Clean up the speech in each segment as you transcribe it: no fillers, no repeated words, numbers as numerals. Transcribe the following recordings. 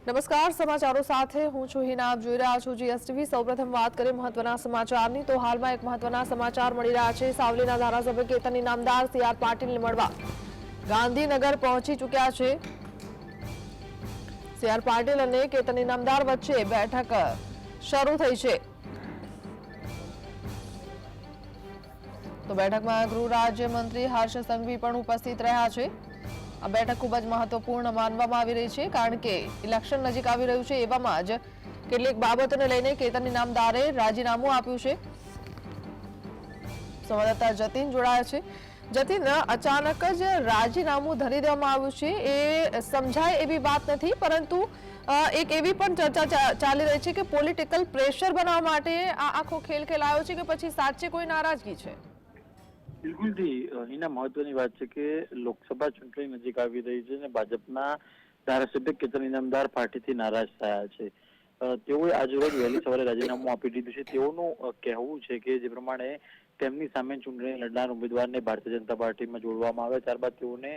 નમસ્કાર, સમાચારો સાથે હું છું હિના. આપ જોઈ રહ્યા છો જીએસટીવી. સૌપ્રથમ વાત કરીએ મહત્વના સમાચારની તો હાલમાં એક મહત્વના સમાચાર મળી રહ્યા છે. સાવલીના ધારાસભ્ય કેતન ઇનામદાર સીઆર પાટીલને મળવા ગાંધીનગર પહોંચી ચૂક્યા છે. સીઆર પાટીલ અને કેતન ઇનામદાર વચ્ચે બેઠક શરૂ થઈ છે. તો બેઠકમાં ગૃહ રાજ્યમંત્રી હર્ષ સંઘવી પણ ઉપસ્થિત રહ્યા છે. આ બેઠક ખૂબ જ મહત્વપૂર્ણ માનવામાં આવી રહી છે, કારણ કે ઇલેક્શન નજીક આવી રહ્યું છે. એવામાં જ કેટલીક બાબતોને લઈને કેતન ઇનામદારે રાજીનામું આપ્યું છે. સંવાદદાતા જતીન જોડાયા છે. જતીન, અચાનક જ રાજીનામું ધરી દેવામાં આવ્યું છે એ સમજાય એવી વાત નથી, પરંતુ એક એવી પણ ચર્ચા ચાલી રહી છે કે પોલિટિકલ પ્રેશર બનાવવા માટે આ આખો ખેલ ખેલાયો છે કે પછી સાચે કોઈ નારાજગી છે? બિલકુલ જી, એના મહત્વની વાત છે કે લોકસભા ચૂંટણી નજીક આવી રહી છે અને ભાજપના ધારાસભ્ય કેતન ઇનામદાર પાર્ટીથી નારાજ થયા છે. તેઓએ આજરોજ વહેલી સવારે રાજીનામું આપી દીધું છે. તેઓનું કહેવું છે કે જે પ્રમાણે તેમની સામે ચૂંટણી લડનાર ઉમેદવારને ભારતીય જનતા પાર્ટીમાં જોડવામાં આવે, ત્યારબાદ તેઓને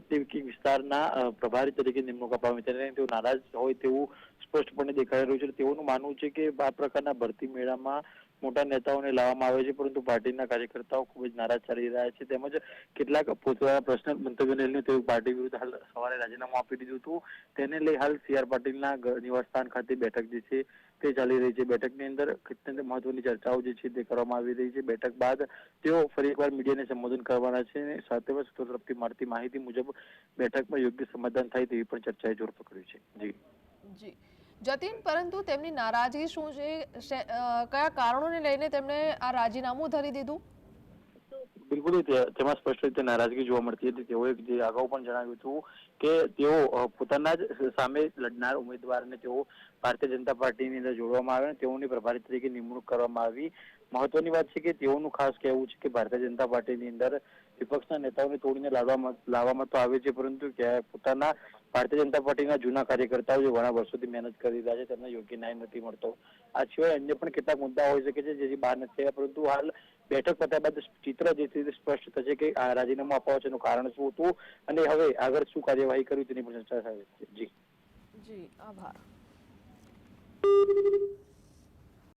તે વિસ્તારના પ્રભારી તરીકે નિમણૂક આપવામાં આવે, તેઓ નારાજ હોય તેવું સ્પષ્ટપણે દેખાઈ રહ્યું છે. તેઓનું માનવું છે કે આ પ્રકારના ભરતી મેળામાં મોટા નેતાઓને લાવવામાં આવે છે, પરંતુ પાર્ટીના કાર્યકર્તાઓ ખૂબ જ નારાજ ચાલી રહ્યા છે. તેમજ કેટલાક પોતાના પર્સનલ મંતવ્યોને લઈને તેઓ પાર્ટી વિરુદ્ધ હાલ સવારે રાજીનામું આપી દીધું હતું. તેને લઈ હાલ સીઆર પાટીલના નિવાસસ્થાન ખાતે બેઠક જે છે તે ચાલી રહી છે. બેઠકની અંદર અત્યંત મહત્વની ચર્ચાઓ જે છે તે કરવામાં આવી રહી છે. બેઠક બાદ તેઓ ફરી એકવાર મીડિયાને સંબોધન કરવાના છે. સાથે સૂત્રો તરફથી મળતી માહિતી મુજબ બેઠકમાં યોગ્ય સમાધાન થાય તેવી પણ ચર્ચાએ જોર પકડ્યું છે. જી જતીન, પરંતુ તેમની નારાજગી શું છે? કયા કારણોને લઈને તેમણે આ રાજીનામું ધરી દીધું? બિલકુલ, તેમાં સ્પષ્ટ રીતે નારાજગી જોવા મળતી હતી. તેઓએ જે અગાઉ પણ જણાવ્યું હતું કે તેઓ પોતાના જ સામે લડનાર ઉમેદવારને તેઓ ભારતીય જનતા પાર્ટીની અંદર જોડવામાં આવે, તેઓની પ્રભારી તરીકે નિમણૂક કરવામાં આવી. મહત્વની વાત છે કે તેઓનું ખાસ કહેવું છે કે ભારતીય જનતા પાર્ટીની અંદર વિપક્ષના નેતાઓને તોડીને લાવવામાં તો આવે છે, પરંતુ પોતાના ભારતીય જનતા પાર્ટીના જૂના કાર્યકર્તાઓ જે ઘણા વર્ષોથી મહેનત કરી રહ્યા છે તેમને યોગ્ય ન્યાય નથી મળતો. આ સિવાય અન્ય પણ કેટલાક મુદ્દા હોઈ શકે છે જે બહાર નથી આવ્યા, પરંતુ હાલ બેઠક પત્યા બાદ ચિત્ર જે છે સ્પષ્ટ થશે કે આ રાજીનામું આપવા પાછળનું કારણ શું હતું અને હવે આગળ શું કાર્યવાહી કરવી તેની પણ ચર્ચા થાય છે. જી, આભાર.